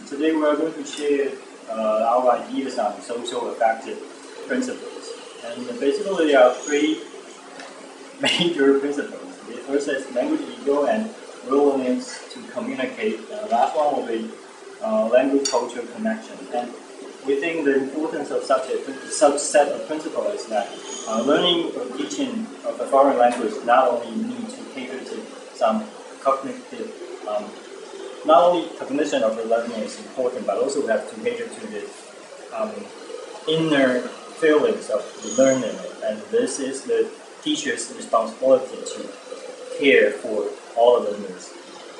Today we are going to share our ideas on social affective principles. And basically there are three major principles. The first is language ego and willingness to communicate. The last one will be language-culture connection. And we think the importance of such set of principles is that learning or teaching of a foreign language not only need to cater to some cognitive, not only cognition of the learning is important, but also we have to cater to the inner feelings of the learning. And this is the teacher's responsibility to care for all learners'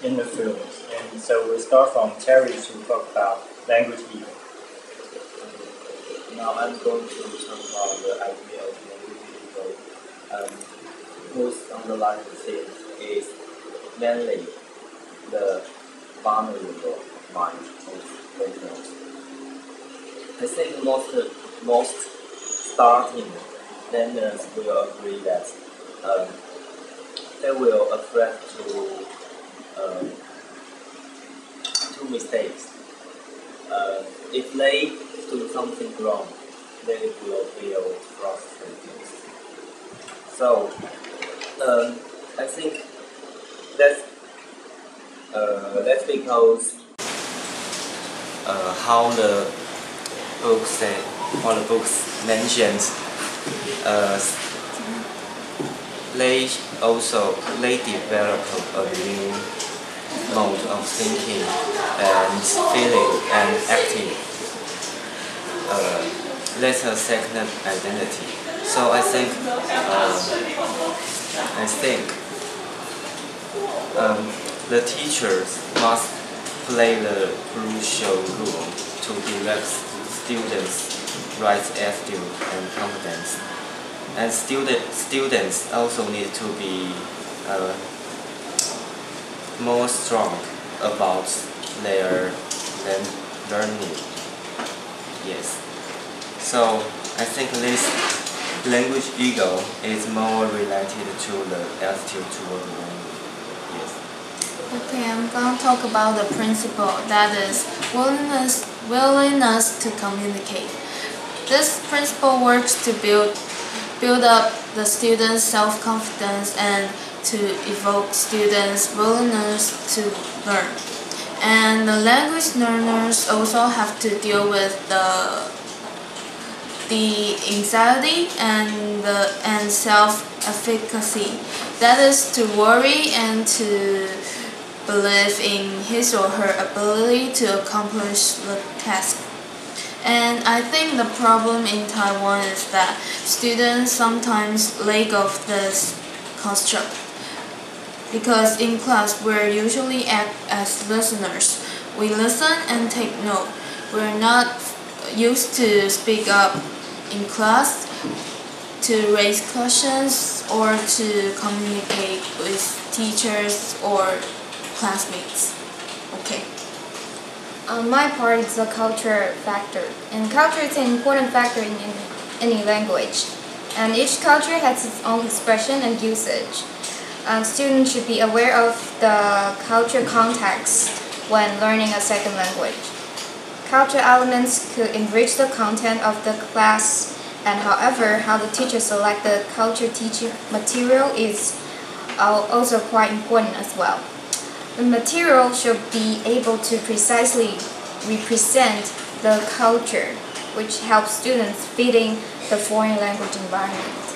inner feelings. And so we start from Terry to talk about language ego. Now I'm going to talk about the idea of language ego. Most underlying thing is mainly the vulnerable mind of learners. I think most starting learners will agree that they will afraid to mistakes. If they do something wrong, they will feel frustrated. So I think that's because how the book say, or the books mentioned, they develop a new mode of thinking and feeling and acting. That's a second identity. So I think the teachers must play the crucial role to direct students' right attitude and confidence. And students also need to be more strong about their learning. Yes. So I think this language ego is more related to the attitude toward learning. Yes. Okay, I'm going to talk about the principle that is willingness to communicate. This principle works to build up the students' self-confidence and to evoke students' willingness to learn. And the language learners also have to deal with the anxiety and self-efficacy. That is to worry and to believe in his or her ability to accomplish the task. And I think the problem in Taiwan is that students sometimes lack of this construct. Because in class we're usually act as listeners. We listen and take note. We're not used to speak up in class, to raise questions, or to communicate with teachers or classmates. Okay. On my part, it's a culture factor. And culture is an important factor in any language. And each culture has its own expression and usage. Students should be aware of the culture context when learning a second language. Culture elements could enrich the content of the class, and however, how the teacher select the culture teaching material is also quite important as well. The material should be able to precisely represent the culture, which helps students fit in the foreign language environment.